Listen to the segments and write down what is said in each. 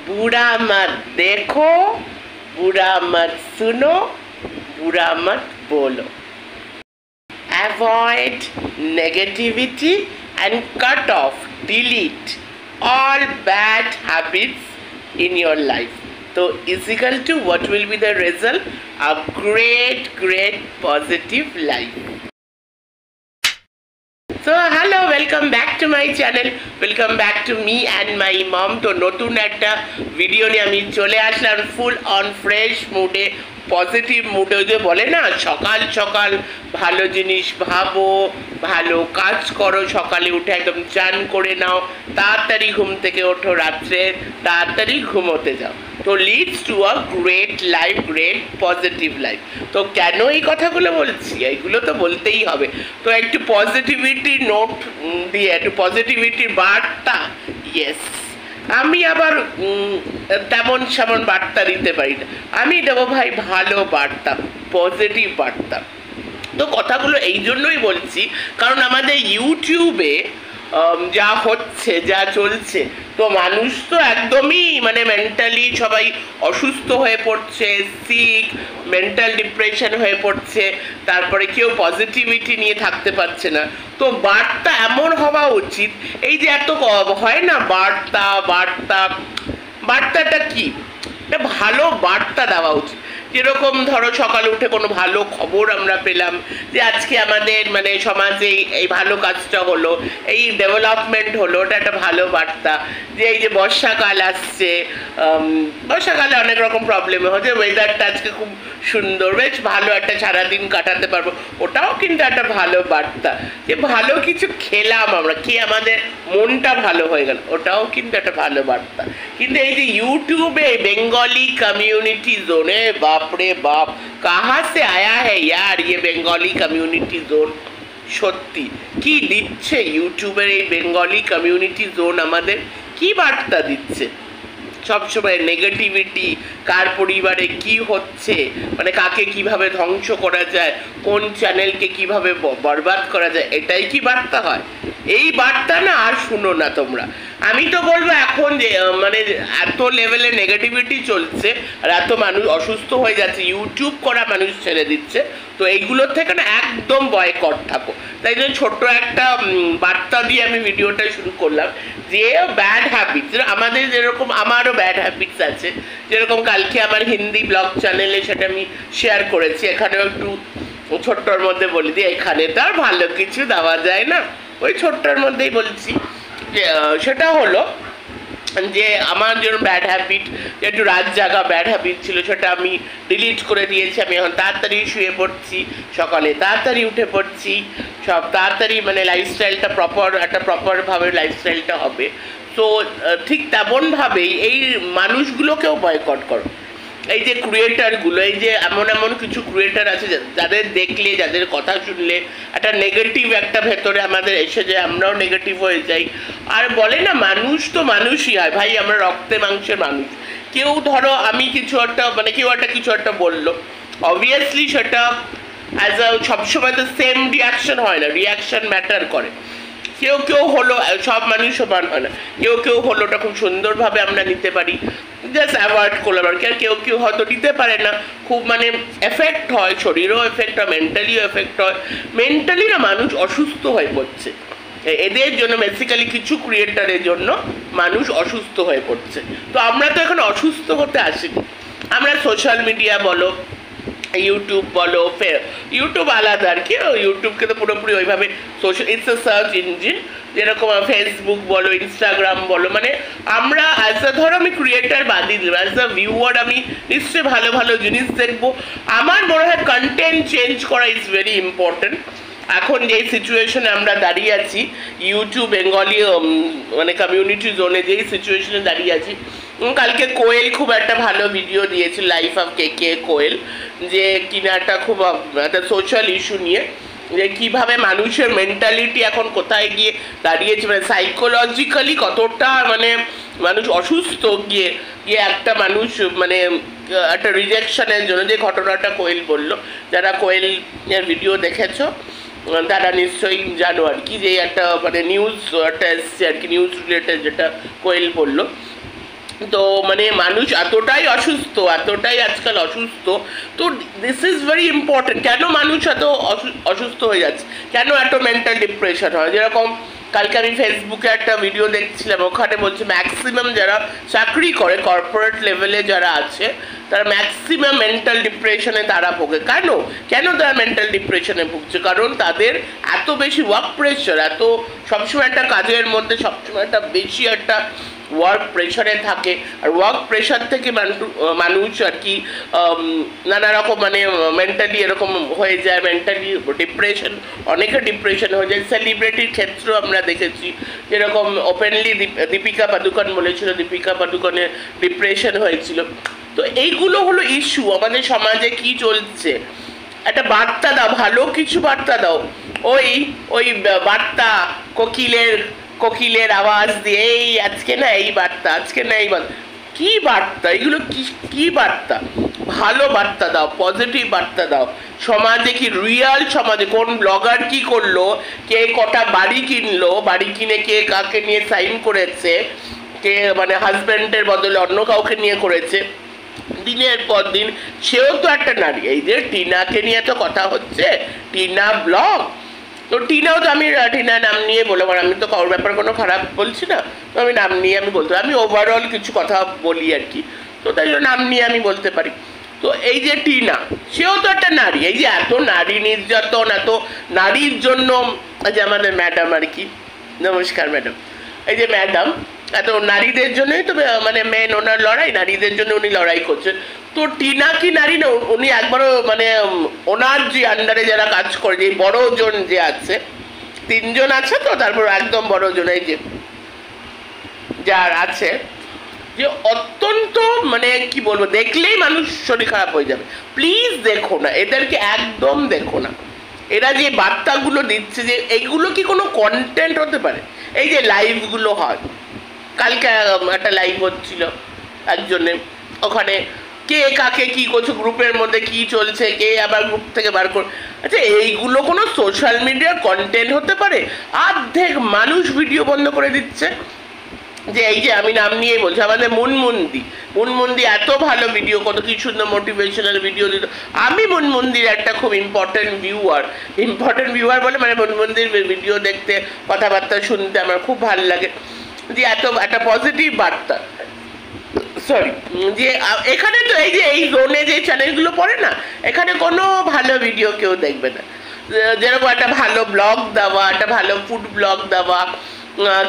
बुरा मत देखो, बुरा मत सुनो, बुरा मत बोलो. Avoid negativity and cut off, delete all bad habits in your life. So is equal to what will be the result? A great positive life. So hello, welcome back to my channel, welcome back to me and my mom. তো নতুন একটা video নিয়ে আমি চলে আসলাম full on fresh মুডে, positive মুডে। যে বলে না সকাল সকাল ভালো জিনিস ভাবো, ভালো কাজ করো, সকালে উঠে একদম চান করে নাও, তাড়াতাড়ি ঘুম থেকে ওঠো, রাত্রে তাড়াতাড়ি ঘুমোতে যাও। তো leads to a great life, great positive life. তো কেন এই কথাগুলো বলছি, এইগুলো তো বলতেই হবে। তো একটু পজিটিভিটি নোট দিয়ে, একটু পজিটিভিটির বার্তা, ইয়েস, আমি আবার তেমন সেমন বার্তা দিতে পারি না, আমি দেবো ভাই ভালো বার্তা, পজিটিভ বার্তা। তো কথাগুলো এই জন্যই বলছি কারণ আমাদের ইউটিউবে যা হচ্ছে, যা চলছে, তো মানুষ তো একদমই মানে মেন্টালি সবাই অসুস্থ হয়ে পড়ছে, সিক, মেন্টাল ডিপ্রেশন হয়ে পড়ছে, তারপরে কেউ পজিটিভিটি নিয়ে থাকতে পারছে না। তো বার্তা এমন হওয়া উচিত, এই যে এত হয় না বার্তা বার্তা, বার্তাটা কি, একটা ভালো বার্তা দেওয়া উচিত। যেরকম ধরো সকালে উঠে কোনো ভালো খবর আমরা পেলাম যে আজকে আমাদের মানে সমাজে এই ভালো কাজটা হলো, এই ডেভেলপমেন্ট হলো, ওটা একটা ভালো বার্তা। যে এই যে বর্ষাকাল আসছে, বর্ষাকালে অনেক রকম প্রবলেম হচ্ছে, ওয়েদারটা আজকে খুব সুন্দর, বেশ ভালো একটা সারাদিন কাটাতে পারবো, ওটাও কিন্তু একটা ভালো বার্তা। যে ভালো কিছু খেলাম আমরা, খেয়ে আমাদের মনটা ভালো হয়ে গেল, ওটাও কিন্তু একটা ভালো বার্তা। কিন্তু এই যে ইউটিউবে বেঙ্গলি কমিউনিটি জোনে, বাপরে বাপ, কাহা সে আয়া হ্যাঁ ইয়ার ये বেঙ্গলি কমিউনিটি জোন, সত্যি কি দিচ্ছে ইউটিউবের এই বেঙ্গলি কমিউনিটি জোন, আমাদের কি বার্তা দিচ্ছে? সবসময় নেগেটিভিটি, কার পরিবারে কি হচ্ছে, মানে কাকে কিভাবে ধ্বংস করা যায়, কোন চ্যানেলকে কিভাবে বরবাদ করা যায়, এটাই কি বার্তা হয়? এই বার্তা না আর শুনো না তোমরা। আমি তো বলবো এখন যে মানে এত লেভেলে নেগেটিভিটি চলছে আর এত মানুষ অসুস্থ হয়ে যাচ্ছে, ইউটিউব করা মানুষ ছেড়ে দিচ্ছে, তো এইগুলোর থেকে না একদম বয়কট থাকো। তাই জন্য ছোট্ট একটা বার্তা দিয়ে আমি ভিডিওটা শুরু করলাম যে ব্যাড হ্যাবিটস, আমাদের যেরকম আমারও ব্যাড হ্যাবিটস আছে, যেরকম কালকে আমার হিন্দি ব্লগ চ্যানেলে সেটা আমি শেয়ার করেছি, এখানেও একটু ছোট্টর মধ্যে বলে দিই, এখানে তো আর ভালো কিছু দেওয়া যায় না, ওই ছোট্টর মধ্যেই বলছি। সেটা হলো যে আমার যেন ব্যাড হ্যাবিট, একটু রাত জাগা ব্যাড হ্যাবিট ছিল, সেটা আমি ডিলিট করে দিয়েছি। আমি এখন তাড়াতাড়ি শুয়ে পড়ছি, সকালে তাড়াতাড়ি উঠে পড়ছি, সব তাড়াতাড়ি মানে লাইফস্টাইলটা প্রপার, একটা প্রপারভাবে লাইফস্টাইলটা হবে। তো ঠিক তেমনভাবেই এই মানুষগুলোকেও বয়কট করো। এই যে ক্রিয়েটারগুলো, এই যে এমন এমন কিছু ক্রিয়েটার আছে যাদের দেখলে, যাদের কথা শুনলে একটা নেগেটিভ একটা ভেতরে আমাদের এসে যায়, আমরাও নেগেটিভ হয়ে যাই। আর বলে না মানুষ তো মানুষই হয় ভাই, আমরা রক্তে মাংসের মানুষ। কেউ ধরো আমি কিছু একটা মানে কেউ একটা কিছু একটা বললো, অবভিয়াসলি সেটা অ্যাজ আ সবসময় তো সেম রিয়াকশন হয় না, রিয়াকশন ম্যাটার করে। কেউ কেউ হলো, সব মানুষ সমান হয় না, কেউ কেউ হলো ওটা খুব সুন্দরভাবে আমরা নিতে পারি, জাস্ট অ্যাভয়েড করলাম আর কি। আর কেউ কেউ হয়তো নিতে পারে না, খুব মানে এফেক্ট হয়, শরীরও এফেক্ট হয়, মেন্টালিও এফেক্ট হয়। মেন্টালি না মানুষ অসুস্থ হয়ে পড়ছে, এদের জন্য বেসিক্যালি কিছু ক্রিয়েটারের জন্য মানুষ অসুস্থ হয়ে পড়ছে। তো আমরা তো এখন অসুস্থ হতে আসিনি, আমরা সোশ্যাল মিডিয়া বলো, ইউটিউব বলো, ইউটিউব আলাদা আর কি, ইউটিউবকে তো পুরোপুরি ওইভাবে social, it's a search engine, যেরকম ফেসবুক বলো, ইনস্টাগ্রাম বলো, মানে আমরা অ্যাজ আ ধরো আমি ক্রিয়েটার বাদিয়ে দিলাম, অ্যাজ আ ভিউয়ার আমি নিশ্চয়ই ভালো ভালো জিনিস দেখবো। আমার মনে হয় কন্টেন্ট চেঞ্জ করা ইজ ভেরি ইম্পর্টেন্ট। এখন যেই সিচুয়েশনে আমরা দাঁড়িয়ে আছি, ইউটিউব বেঙ্গলি মানে কমিউনিটি জোনে যেই সিচুয়েশনে দাঁড়িয়ে আছি, কালকে কোয়েল খুব একটা ভালো ভিডিও দিয়েছে, লাইফ অফ কে কোয়েল, যে কিনা একটা খুব একটা সোশ্যাল ইস্যু নিয়ে, যে কীভাবে মানুষের মেন্টালিটি এখন কোথায় গিয়ে দাঁড়িয়েছে, মানে সাইকোলজিক্যালি কতটা মানে মানুষ অসুস্থ গিয়ে গিয়ে একটা মানুষ মানে একটা রিজেকশনের জন্য, যে ঘটনাটা কোয়েল বললো, যারা কোয়েলের ভিডিও দেখেছো তারা নিশ্চয়ই জানো আর কি, যে একটা মানে নিউজ একটা এসছে আর কি, নিউজ রিলেটেড যেটা কোয়েল বললো, তো মানে মানুষ এতটাই অসুস্থ, এতটাই আজকাল অসুস্থ। তো দিস ইজ ভেরি ইম্পর্টেন্ট। কেন মানুষ এত অসুস্থ হয়ে যাচ্ছে, কেন এত মেন্টাল ডিপ্রেশন হয়? যেরকম কালকে আমি ফেসবুকে একটা ভিডিও দেখছিলাম, ওখানে বলছে ম্যাক্সিমাম যারা চাকরি করে কর্পোরেট লেভেলে যারা আছে, তারা ম্যাক্সিমাম মেন্টাল ডিপ্রেশনে তারা ভোগে। কেন কেন তারা মেন্টাল ডিপ্রেশনে ভুগছে? কারণ তাদের এত বেশি ওয়ার্ক প্রেশার, এত সবসময় একটা কাজের মধ্যে সবসময় একটা বেশি একটা ওয়ার্ক প্রেশারে থাকে। আর ওয়ার্ক প্রেশার থেকে মানুষ আর কি নানা রকম মানে মেন্টালি এরকম হয়ে যায়, মেন্টালি ডিপ্রেশন, অনেকে ডিপ্রেশন হয়ে যায়। সেলিব্রিটির ক্ষেত্রেও আমরা দেখেছি, যেরকম ওপেনলি দীপিকা পাদুকোন বলেছিল দীপিকা পাদুকোনের ডিপ্রেশন হয়েছিল। তো এইগুলো হলো ইস্যু। আমাদের সমাজে কি চলছে, একটা বার্তা দাও, ভালো কিছু বার্তা দাও। ওই ওই বার্তা কোকিলের আওয়াজ দিয়ে এই আজকে না এই বার্তা, আজকে না এই বার্তা, কি বার্তা এগুলো? কি বার্তা? ভালো বার্তা দাও, পজিটিভ বার্তা দাও। সমাজে কি রিয়াল, সমাজে কোন ব্লগার কি করলো, কে কটা বাড়ি কিনলো, বাড়ি কিনে কে কাকে নিয়ে সাইন করেছে, কে মানে হাজব্যান্ডের বদলে অন্য কাউকে নিয়ে করেছে, দিনের পর দিন সেও তো একটা নারী। এই যে টিনাকে নিয়ে তো কথা হচ্ছে, টিনা ব্লগ, তো টিনাও তো আমি টিনার নাম নিয়ে বলবো, আমি তো কারোর ব্যাপারে কোনো খারাপ বলছি না, তো আমি নাম নিয়ে আমি বলতে, আমি ওভারঅল কিছু কথা বলি আর কি, তো তাই জন্য নাম নিয়ে আমি বলতে পারি। তো এই যে টিনা, সেও তো একটা নারী। এই যে এত নারী নির্যাতন, এত নারীর জন্য, যে আমাদের ম্যাডাম আর কি, নমস্কার ম্যাডাম, এই যে ম্যাডাম এত নারীদের জন্যই তো মানে মেন ওনার লড়াই, নারীদের জন্য উনি লড়াই করছেন। তো টিনা কি নারী না? উনি একবারও মানে ওনার যে আন্ডারে যারা কাজ করে, যে বড় জন যে আছে, 3 জন আছে, তো তারপর একদম বড় জন এই যে যার আছে, যে অত্যন্ত মানে কি বলবো, দেখলেই মানুষ শরীর খারাপ হয়ে যাবে। প্লিজ দেখো না এদেরকে, একদম দেখো না। এরা যে বার্তাগুলো দিচ্ছে, যে এইগুলো কি কোনো কন্টেন্ট হতে পারে? এই যে লাইভগুলো হয়, কালকে একটা লাইভ হচ্ছিল একজনের, ওখানে কে কাকে কি করছে, গ্রুপের মধ্যে কি চলছে, কে আবার গ্রুপ থেকে বার করে, আচ্ছা এইগুলো কোনো সোশ্যাল মিডিয়ার কন্টেন্ট হতে পারে? অর্ধেক মানুষ ভিডিও বন্ধ করে দিচ্ছে। যে এই যে আমি নাম নিয়ে বলছি, আমাদের মুনমুন্দি এত ভালো ভিডিও, কত কি সুন্দর মোটিভেশনাল ভিডিও দিত। আমি মুনমুন্দির একটা খুব ইম্পর্টেন্ট ভিউয়ার বলে, মানে মুনমুন্দির ভিডিও দেখতে, কথাবার্তা শুনতে আমার খুব ভালো লাগে, যে এত একটা পজিটিভ বার্তা। সরি, যে এখানে তো এই যে এই জোনে যে চ্যানেলগুলো পড়ে না, এখানে কোনো ভালো ভিডিও কেউ দেখবে না। যেরকম একটা ভালো ব্লগ দেওয়া, একটা ভালো ফুড ব্লগ দেওয়া,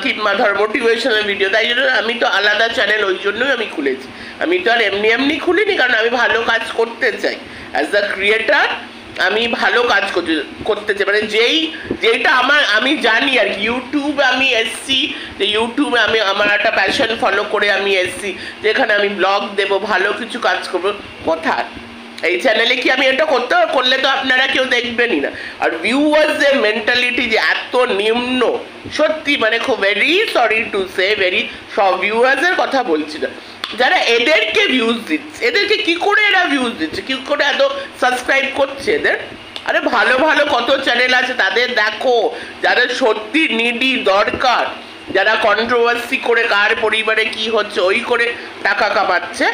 কিংবা ধর মোটিভেশনাল ভিডিও, তাই জন্য আমি তো আলাদা চ্যানেল ওই জন্যই আমি খুলেছি। আমি তো আর এমনি খুলিনি, কারণ আমি ভালো কাজ করতে চাই। অ্যাজ দ্য ক্রিয়েটার আমি ভালো কাজ করতে চাই, মানে যেইটা আমি জানি আর কি। ইউটিউবে আমি এসছি, যে ইউটিউবে আমি আমার একটা প্যাশন ফলো করে আমি এসছি, যেখানে আমি ব্লগ দেবো, ভালো কিছু কাজ করবো। কোথায় এই চ্যানেলে কি আমি এটা করলে তো আপনারা কেউ দেখবেনই না। আর ভিউয়ার্সদের মেন্টালিটি যে এত নিম্ন, সত্যি মানে খুব ভেরি সরি টু সে, সব ভিউয়ার্সের কথা বলছি না, যারা এদেরকে ভিউজ দিচ্ছে, এদেরকে কি করে এরা ভিউজ দিচ্ছে, কি করে এত সাবস্ক্রাইব করছে এদের? আরে ভালো ভালো কত চ্যানেল আছে, তাদের দেখো, যাদের সত্যি নিডি দরকার, যারা কন্ট্রোভার্সি করে কার পরিবারে কি হচ্ছে ওই করে টাকা কামাচ্ছে,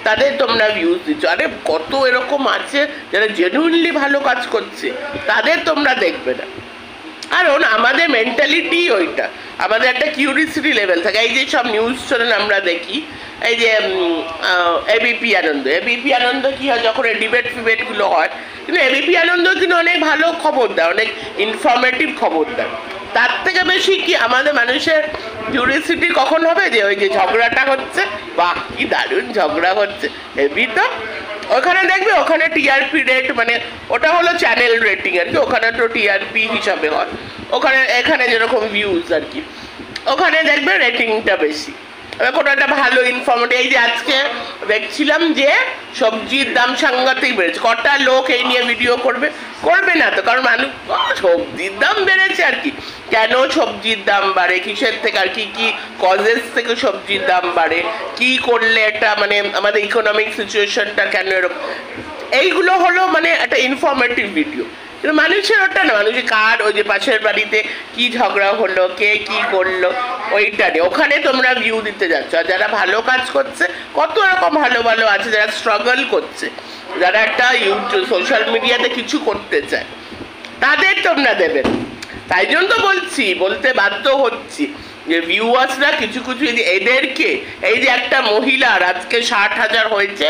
তাদের তোমরা ভিউজ দিচ্ছ। আরে কত এরকম আছে যারা জেনুইনলি ভালো কাজ করছে, তাদের তোমরা দেখবে না। কারণ আমাদের মেন্টালিটি ওইটা, আমাদের একটা কিউরিসিটি লেভেল থাকে। এই যে সব নিউজ চ্যানেল আমরা দেখি, এই যে এবিপি আনন্দ কি হয়, যখন ডিবেটগুলো হয়, কিন্তু এবিপি আনন্দ কিন্তু অনেক ভালো খবর দেয়, অনেক ইনফরমেটিভ খবর দেয়। তার থেকে বেশি কি আমাদের মানুষের কিউরিসিটি কখন হবে, যে ওই যে ঝগড়াটা হচ্ছে, বাহ কি দারুণ ঝগড়া হচ্ছে, হেবি তো, ওখানে দেখবে, ওখানে টিআরপি রেট, মানে ওটা হলো চ্যানেল রেটিং আর কি, ওখানে তো টিআরপি হিসাবে হয়, এখানে যেরকম ভিউজ আর কি, ওখানে দেখবে রেটিংটা বেশি। কোনো একটা ভালো ইনফরমেটিভ, এই যে আজকে দেখছিলাম যে সবজির দাম সাংঘাতিক বেড়েছে, কটা লোক এই নিয়ে ভিডিও করবে না তো, কারণ মানুষ সবজির দাম বেড়েছে আর কি। কেন সবজির দাম বাড়ে, কিসের থেকে, আর কি কি কজেস থেকে সবজির দাম বাড়ে, কি করলে এটা মানে আমাদের ইকোনমিক সিচুয়েশনটা কেন এরকম, এইগুলো হলো মানে একটা ইনফরমেটিভ ভিডিও। কিন্তু মানুষের ওটা না, মানুষের কার ওই যে পাশের বাড়িতে কি ঝগড়া হলো, কে কি করলো, ওইটা নিয়ে ওখানে তোমরা ভিউ দিতে যাচ্ছ। আর যারা ভালো কাজ করছে, কত রকম ভালো ভালো আছে যারা স্ট্রাগল করছে, যারা একটা ইউটিউব সোশ্যাল মিডিয়াতে কিছু করতে চায়, তাদের তোমরা দেবেন। তাই জন্য তো বলতে বাধ্য হচ্ছি যে ভিউয়ার্সরা কিছু কিছু এদেরকে, এই যে একটা মহিলার আজকে 60,000 হয়েছে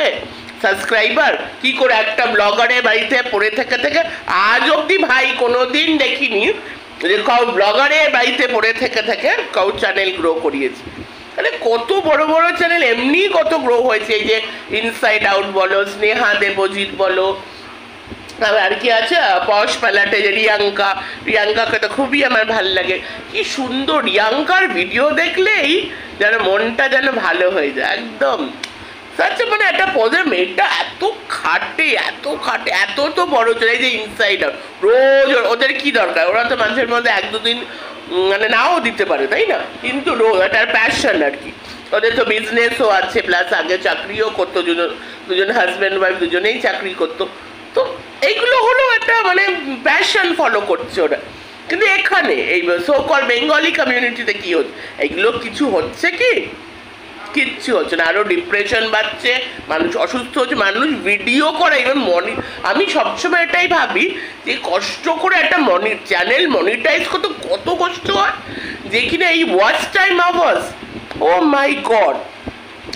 সাবস্ক্রাইবার, কি করে একটা ব্লগারের বাড়িতে পড়ে থেকে থেকে আজ অব্দি ভাই কোনোদিন দেখিনি যে কাউ ব্লগারের বাড়িতে পড়ে থেকে থেকে কাউ চ্যানেল গ্রো করিয়েছে। মানে কত বড় বড় চ্যানেল এমনি কত গ্রো হয়েছে, এই যে ইনসাইড আউট বলো, স্নেহা দেবজিৎ বলো, আর কি আছে পশ পালাটে যে রিয়াঙ্কাকে তো খুবই আমার ভাল লাগে। কি সুন্দর রিয়াঙ্কার ভিডিও দেখলেই যেন মনটা যেন ভালো হয়ে যায় একদম। আচ্ছা মানে একটা পদের মেয়েটা এত খাটে এত তো বড় চলে, এই যে ইনসাইড আউট রোজ ওদের কি দরকার, ওরা তো মানুষের মধ্যে 1-2 দিন মানে নাও দিতে পারে, তাই না? কিন্তু রোজ এটার প্যাশন আর কি। ওদের তো বিজনেসও আছে, প্লাস আগে চাকরিও করতো, দুজন হাজব্যান্ড ওয়াইফ দুজনেই চাকরি করতো। তো এইগুলো হলো একটা মানে প্যাশন ফলো করছে ওরা। কিন্তু এখানে এই সো কল বেঙ্গলি কমিউনিটিতে কি হচ্ছে, এইগুলো কিছু হচ্ছে কি? কিচ্ছু হচ্ছে না, আরো ডিপ্রেশন বাড়ছে, মানুষ অসুস্থ হচ্ছে, মানুষ ভিডিও করে ইভেন আমি সবসময় এটাই ভাবি যে কষ্ট করে একটা চ্যানেল মনিটাইজ করতে কত কষ্ট হয়, যে কিনা এই ওয়াচ টাইম আওয়ার্স, ও মাই গড,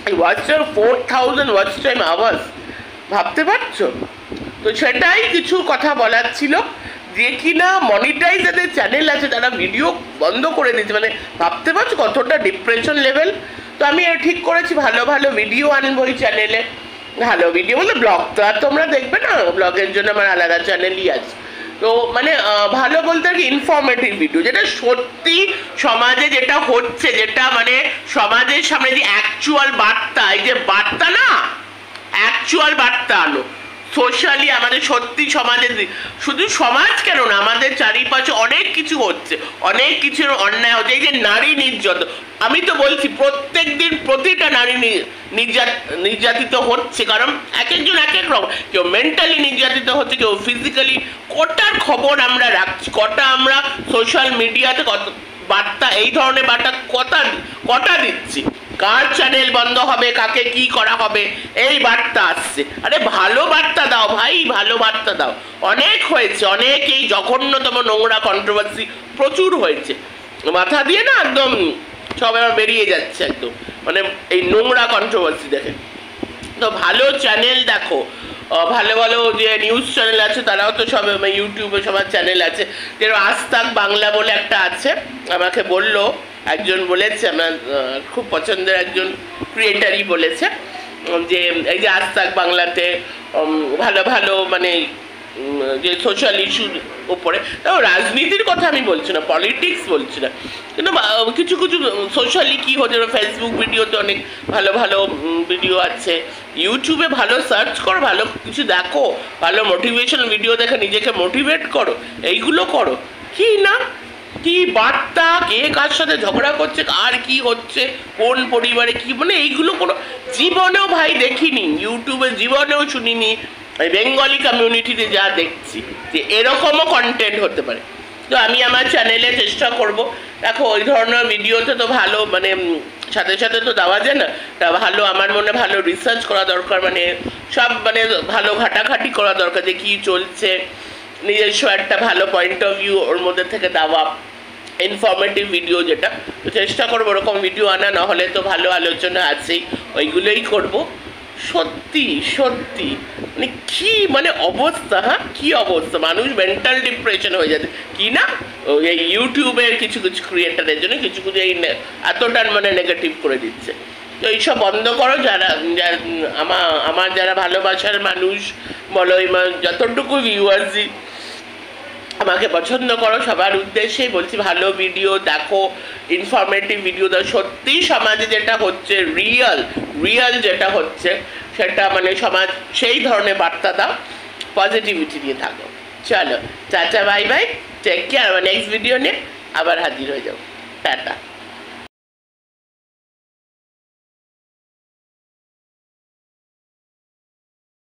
এই watch time 4000 watch time hours, ভাবতে পারছো? তো সেটাই কিছু কথা বলার ছিল, যে কিনা মনিটাইজ যাদের চ্যানেল আছে তারা ভিডিও বন্ধ করে দিচ্ছে, মানে ভাবতে পারছো কতটা ডিপ্রেশন লেভেল। তো আমি ঠিক করেছি ভালো ভালো ভিডিও আনবো এই চ্যানেলে, ভালো ভিডিও বলতে ব্লগ তো আর তোমরা দেখবে না, ব্লগের জন্য আমার আলাদা চ্যানেলই আছে। তো মানে ভালো বলতে আর কি ইনফরমেটিভ ভিডিও, যেটা সত্যি সমাজে যেটা হচ্ছে, যেটা মানে সমাজের সামনে যে অ্যাকচুয়াল বার্তা, এই যে বার্তা না, অ্যাকচুয়াল বার্তা আনো সোশ্যালি আমাদের সত্যি সমাজে, শুধু সমাজ কেন না, আমাদের চারিপাশে অনেক কিছু হচ্ছে, অনেক কিছুর অন্যায় হচ্ছে। এই যে নারী নির্যাতন, আমি তো বলছি প্রত্যেক দিন প্রতিটা নারী নির্যাতিত হচ্ছে, কারণ এক একজন এক এক রকম, কেউ মেন্টালি নির্যাতিত হচ্ছে, কেউ ফিজিক্যালি। কটার খবর আমরা রাখছি, কটা আমরা সোশ্যাল মিডিয়াতে কত বার্তা, এই ধরনের বার্তা কটা দিচ্ছি, কার চ্যানেল বন্ধ হবে, কাকে কি করা হবে, এই বার্তা আসছে। আরে ভালো বার্তা দাও ভাই, ভালো বার্তা দাও। অনেক হয়েছে, অনেক এই জঘন্যতম নোংরা কন্ট্রোভার্সি প্রচুর হয়েছে, মাথা দিয়ে না একদম সব এবার বেরিয়ে যাচ্ছে একদম, মানে এই নোংরা কন্ট্রোভার্সি দেখে। তো ভালো চ্যানেল দেখো, ভালো ভালো যে নিউজ চ্যানেল আছে তারাও তো সব ইউটিউবে সবার চ্যানেল আছে, যেরকম আজ তাক বাংলা বলে একটা আছে, আমাকে বললো একজন, বলেছে আমার খুব পছন্দের একজন ক্রিয়েটারই বলেছে যে এই যে আজ তাক বাংলাতে ভালো ভালো মানে যে সোশ্যাল ইস্যুর উপরে, তাও রাজনীতির কথা আমি বলছি না, পলিটিক্স বলছি না, কিন্তু কিছু কিছু সোশ্যালি কী হচ্ছে, ফেসবুক ভিডিওতে অনেক ভালো ভালো ভিডিও আছে, ইউটিউবে ভালো সার্চ করো, ভালো কিছু দেখো, ভালো মোটিভেশন ভিডিও দেখে নিজেকে মোটিভেট করো, এইগুলো করো। কি না কি বার্তা, কে কার সাথে ঝগড়া করছে, আর কি হচ্ছে, কোন পরিবারে কি, মানে এইগুলো কোনো জীবনেও ভাই দেখিনি, ইউটিউবে জীবনেও শুনিনি। এই বেঙ্গলি কমিউনিটিতে যা দেখছি যে এরকমও কন্টেন্ট হতে পারে। তো আমি আমার চ্যানেলে চেষ্টা করব, দেখো ওই ধরনের ভিডিওতে তো ভালো মানে সাথে সাথে তো দেওয়া যায় না, তা ভালো আমার মনে ভালো রিসার্চ করা দরকার, মানে সব মানে ভালো ঘাটাঘাটি করা দরকার যে কী চলছে, নিজস্ব একটা ভালো পয়েন্ট অফ ভিউ ওর মধ্যে থেকে দেওয়া, ইনফরমেটিভ ভিডিও যেটা, তো চেষ্টা করবো ওরকম ভিডিও আনা, নাহলে তো ভালো আলোচনা আছেই, ওইগুলোই করব। সত্যি সত্যি মানে কি মানে অবস্থা, হ্যাঁ কি অবস্থা, মানুষ মেন্টাল ডিপ্রেশন হয়ে যাচ্ছে কি না, এই ইউটিউবের কিছু কিছু ক্রিয়েটারের জন্য কিছু কিছু এই এতটা মানে নেগেটিভ করে দিচ্ছে। তো এইসব বন্ধ করো, যারা আমার যারা ভালোবাসার মানুষ বলো, যতটুকু ভিউয়ার্সই আমাকে পছন্দ করো, সবার উদ্দেশ্যেই বলছি ভালো ভিডিও দেখো, ইনফরমেটিভ ভিডিও দাও, সত্যিই সমাজে যেটা হচ্ছে রিয়াল যেটা হচ্ছে সেটা মানে সমাজ সেই ধরনের বার্তা দাও, পজিটিভিটি নিয়ে থাকো। চলো tata bye bye, take care, আমার নেক্সট ভিডিও নিয়ে আবার হাজির হয়ে যাও, টাটা।